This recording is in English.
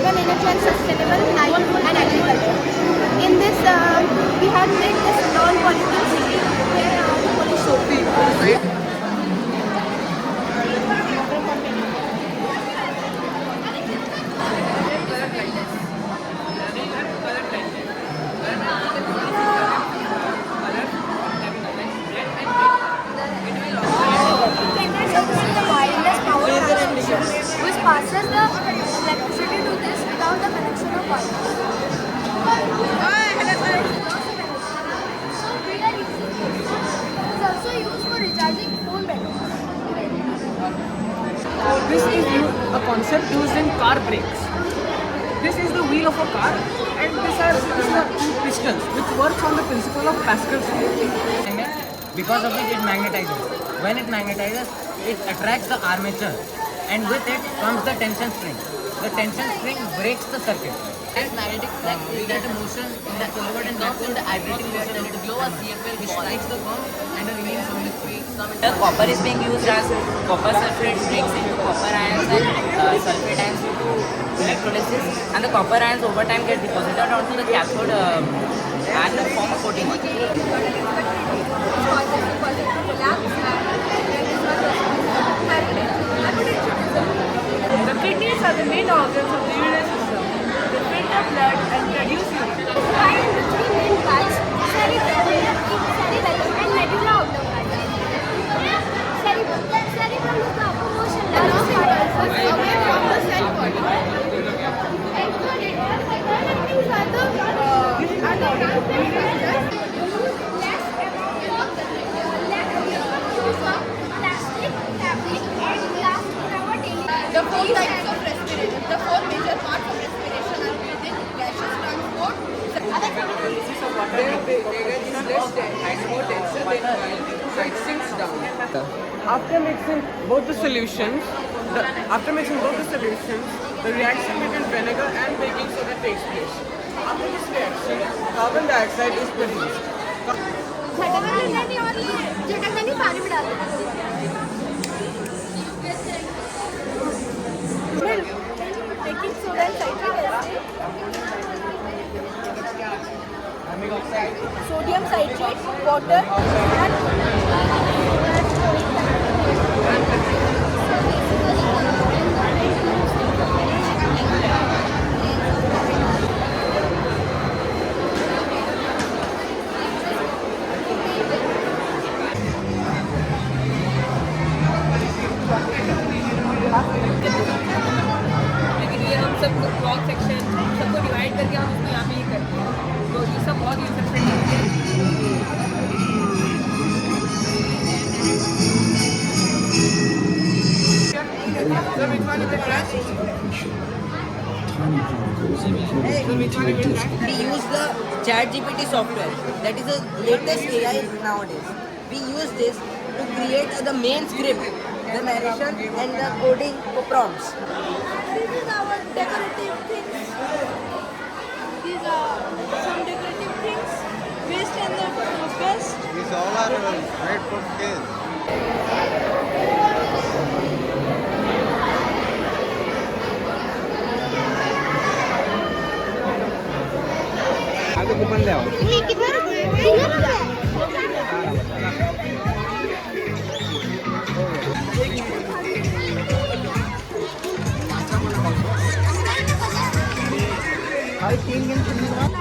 renewable energy and sustainable livelihood and agriculture. In this, we have made this non-polluting city where the pollution. Which passes the electricity to this without the connection of wires. It's also used for recharging phone batteries. This is a concept used in car brakes. This is the wheel of a car, and these are two pistons which works on the principle of Pascal's law. Because of which it magnetizes. When it magnetizes, it attracts the armature, and with it comes the tension spring. The tension spring breaks the circuit. And magnetic flux is that a motion in the forward and backward, the vibrating motion, and it glows a CFL which strikes the gum and remains on the free. The copper is being used as copper sulfate breaks into copper ions and sulfate ions due to electrolysis, and the copper ions over time get deposited onto the cathode and form a coating. The kidneys are the main organs of the urinary system. They filter blood and produce urine. Divided into three main parts: cerebellum and medulla oblongata. Cerebellum is the uppermost and largest part away from the cell body. These are the less amount of plastic, fabric, and glass in our daily life. The four types of respiration, the four major parts of respiration are breathing, gaseous transport. It sinks down. After mixing both the solutions, the reaction between vinegar and baking soda takes place. After this reaction, carbon dioxide is produced. झटकने पानी में डाल baking soda and citric acid sodium citrate water लेकिन ये हम सब cross section सबको divide करके हम उसको यहाँ पे ही करते हैं, तो ये सब बहुत यूजर फ्रेंडली है। We use the ChatGPT software, that is the latest AI nowadays. We use this to create the main script, the narration and the coding for prompts. This is our decorative things. These are some decorative things based on the best. These all are made from scale. आगे coupon ले आओ. ये कितना रुपए? 3 रुपए. भाई 3 game खेलने का